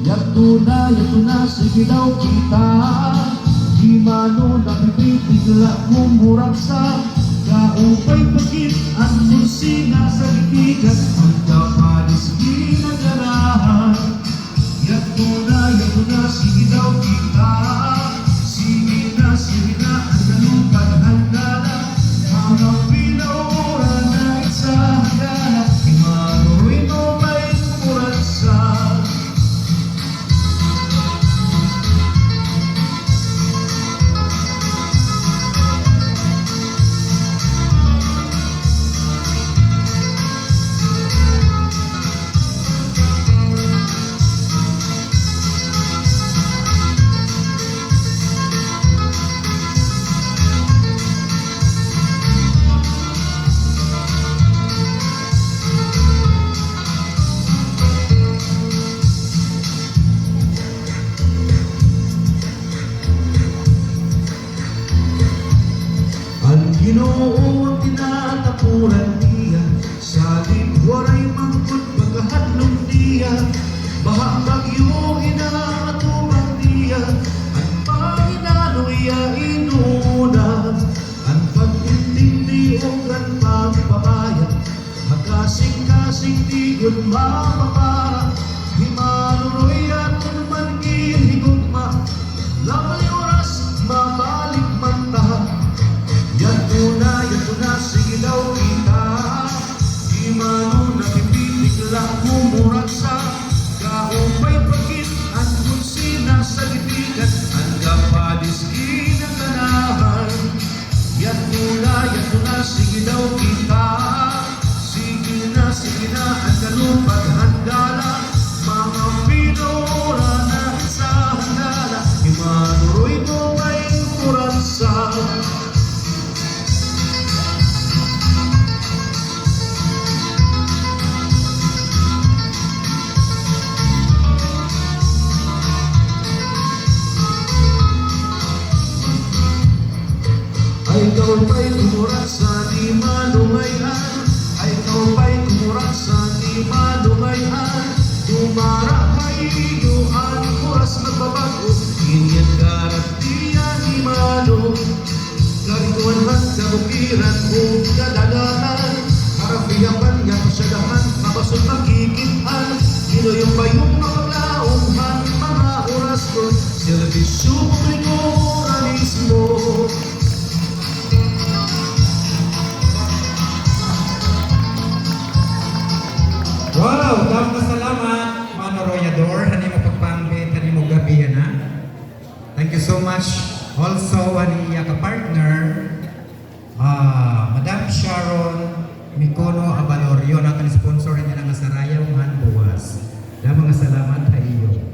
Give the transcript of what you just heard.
Yato na, sige daw kita. Di mano nabibitigla mong murag sa kaupay pagit at musina sa gigigan. Ang kapanis ginaganahan. Yato na, sige daw kita. Sige na, ang galugan handa na. Mga pinaura na isahanda na. Imanuloy mo may murag sa Ginoo ang tinatapunan niya. Sa libwaray mangkot magkahadlong niya. Baha bagyo inaatubang niya. Ang Pangino'ya inuna. Ang pagtintindi o ang pagpapaya. Magkasing-kasing tigod mapapara. Himanuloy at naman gihigugma. Lamay oras mabalik manta. Yato na, sige daw kita. Di mano nabibitigla mumurag sa kaupay pagit at musina sa gibigan. Ang kapadis ginaganahan. Yato na, sige daw kita. Sige na, ang kalupag handala. Mga pinora na sa handala. Imanuroy mo may murag sa ay ikaw ba'y tumurak sa di malumayan? Ay ikaw ba'y tumurak sa di malumayan? Tumara kayo ang oras magbabago. Ganyan garantiyan di malo. Karituan man kabukiran o kadalahan. Harapiyapan nga pasyadahan. Kapasod magkikitan. Ginoyong bayong nakalaungan. Mga oras ko servisyo publiko mismo. Wow! Dapat salamat, Mano Royador. Hani mo pagpambit, hani mo gabi na. Thank you so much. Also, hani ka-partner, Madam Sharon Mikono Abalorio, na sponsor niya ng Sarayaw Man Buwas. Damang salamat sa iyo.